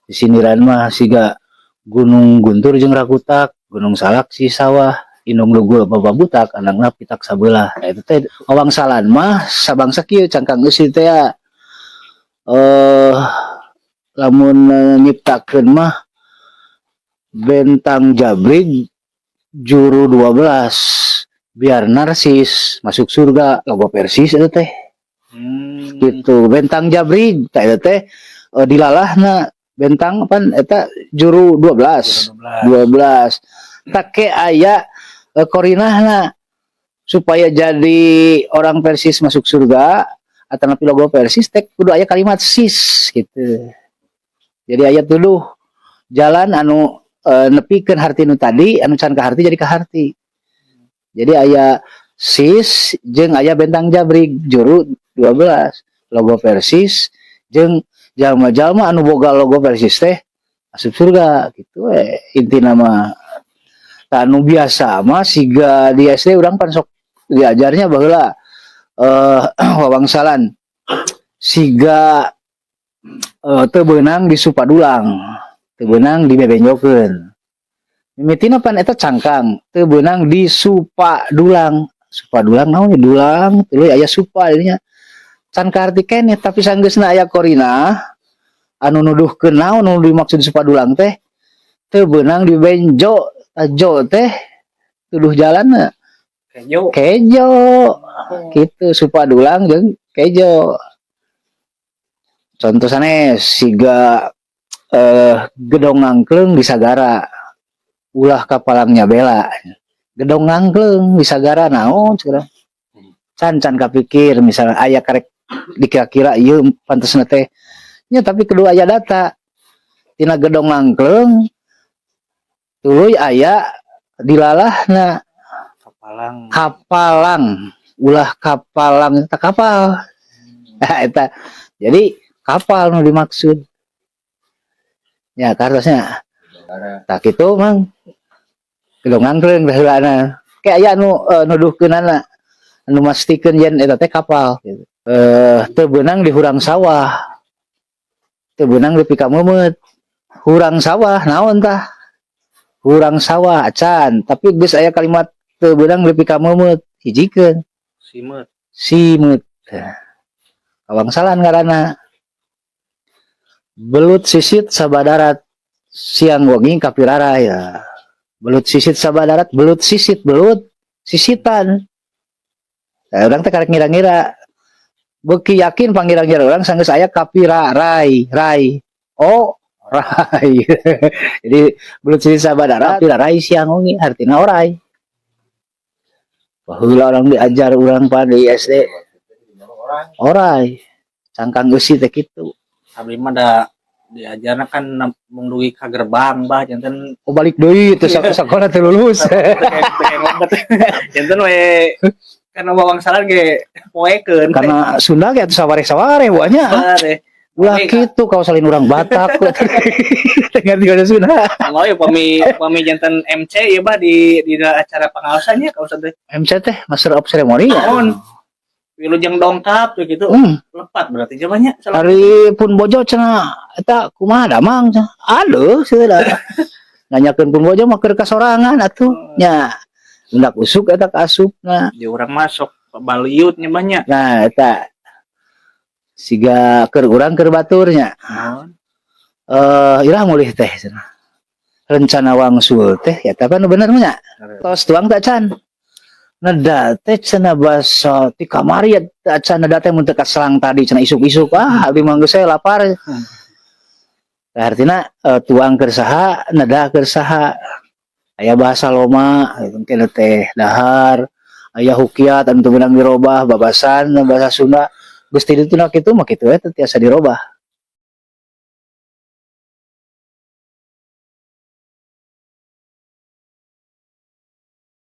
Di siniran mah siga Gunung Guntur jeung Ragutak, Gunung Salak si sawah, Inung Lugul bababutak, anangna pitak sabelah. Nah, itu teh wangsalan mah sabangsa kieu cangkang geus teh ya. Lamun nyiptakeun mah Bentang Jabrig juru 12 biar narsis masuk surga logo Persis itu teh. Gitu Bentang Jabrig teh itu teh dilalahna bentang apa eta juru 12 take aya korinahna supaya jadi orang Persis masuk surga atau napi logo Persis teh kudu aya kalimat sis gitu. Jadi aya tuduh jalan anu nepikeun harti nu tadi anu can ka harti jadi ka harti. Jadi aya sis jeung aya Bentang Jabrig juru 12 logo Persis jeung jalma-jalma anu boga logo Persis teh asup surga gitu intina mah. Anu biasa mah siga di SD urang pan sok diajarnya baheula wawangsalan siga teu beunang di Supadulang, teu beunang di bebenjokeun. Mimitina pan eta cangkang teu beunang di Supadulang. Supadulang naon dulang tuluy aya supa dinya. Can karti keneh tapi sanggeusna aya korina anu nuduhkeun naon nu dimaksud Supadulang teh teu beunang di benjo ajo teh tuduh jalanna kejo gitu Supadulang jeung kejo. Contoh sanes siga gedong ngangkleung di Sagara ulah kapalangnya bela gedong ngangkleung di Sagara naon cenah can kapikir misalnya aya karek dikira-kira ieu pantesna teh nya tapi kedua aya data tina gedong ngangkleung tuluy aya dilalahna kapalang ulah kapalang eta kapal eta jadi kapal nu dimaksud ya kartosnya tak kitu mang gedong ngangkleung baheulana kayak aya anu nuduhkeunana anu mastikeun yen eta teh kapal gitu. Teu beunang di hurang sawah teu beunang di pika meumeut hurang sawah naon tah hurang sawah acan tapi geus aya kalimat teu beunang leuwih ka meumeut hijikeun simeut awangsalan ngaranna belut sisit sabadarat siang wengi kapirara ya belut sisit sabadarat belut sisit belut sisitan urang teh karek ngira-ngira beuki yakin pangira-ngira urang sanggeus aya kapirarai oh rai. Jadi belut sisit sabadarat rai siang wengi artina orai. Baheula orang diajar urang pan di SD. Orai. Cangkang eusi teh kitu. Abdi mah da diajarna kan mung dugi ka gerbang bah janten balik deui teh sakola teh lulus. Janten we kana wawangsalan ge poekeun. Karena Sunda ge atuh saware-saware buahnya. Ulah gitu kau salin orang Batak dengan di Sunda. Mau ya pami jantan MC ya bah di acara pengawasannya kau sadeu. MC teh Master of Ceremony ya. Wilujeng dongkap gitu. Lepat berarti jamannya. Hari pun bojo cenah eta kumaha damang cenah. Aduh seudah. Nanyakeun pun bojo mah keur kasorangan atuh nya. Hendak usuk eta ka asupna. Di urang masuk baliut nya banyak. Nah eta siga keur urang keur baturnya. Irah mulih teh cenah. Rencana wangsul teh eta kan bener nya. Tos tuang tak can. Neda teh cenah basa ti kamari eta can neda teh mun teu kaselang tadi cenah isuk-isuk abdi mah geus lapar. Artina tuang keur saha, neda keur saha. Aya bahasa loma kitu teh dahar, aya hukiat anu teu beunang dirobah, babasan bahasa Sunda. Gusti dituna kitu mah kitu eta tiasa dirobah.